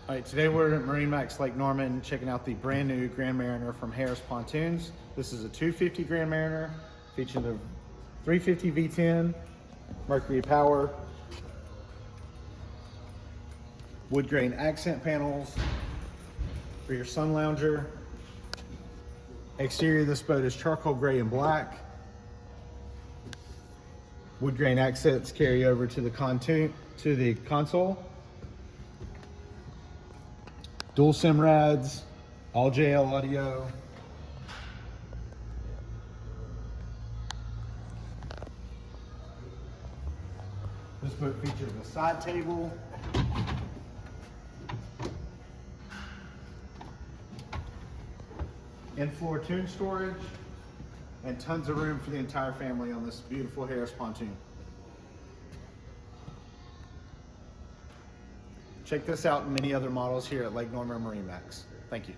All right, today we're at MarineMax Lake Norman checking out the brand new Grand Mariner from Harris Pontoons. This is a 250 Grand Mariner featuring the 350 V10, Mercury power, wood grain accent panels for your sun lounger. Exterior of this boat is charcoal gray and black. Wood grain accents carry over to the console. Dual SIM rads, all JL audio. This boat features a side table, in-floor tune storage, and tons of room for the entire family on this beautiful Harris pontoon. Check this out and many other models here at Lake Norman MarineMax. Thank you.